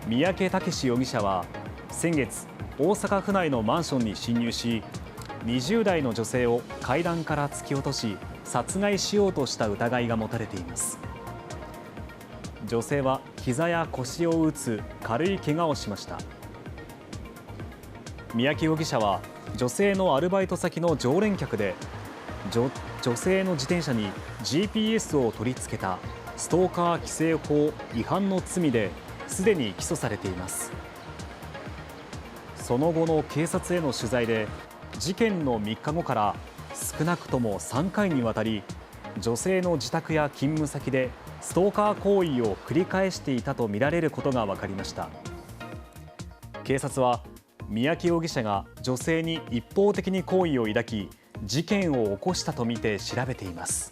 三宅武容疑者は先月、大阪府内のマンションに侵入し、20代の女性を階段から突き落とし殺害しようとした疑いが持たれています。女性は膝や腰を打つ軽い怪我をしました。三宅容疑者は女性のアルバイト先の常連客で、女性の自転車に GPS を取り付けたストーカー規制法違反の罪ですでに起訴されています。その後の警察への取材で、事件の3日後から少なくとも3回にわたり女性の自宅や勤務先でストーカー行為を繰り返していたとみられることが分かりました。警察は三宅容疑者が女性に一方的に好意を抱き、事件を起こしたとみて調べています。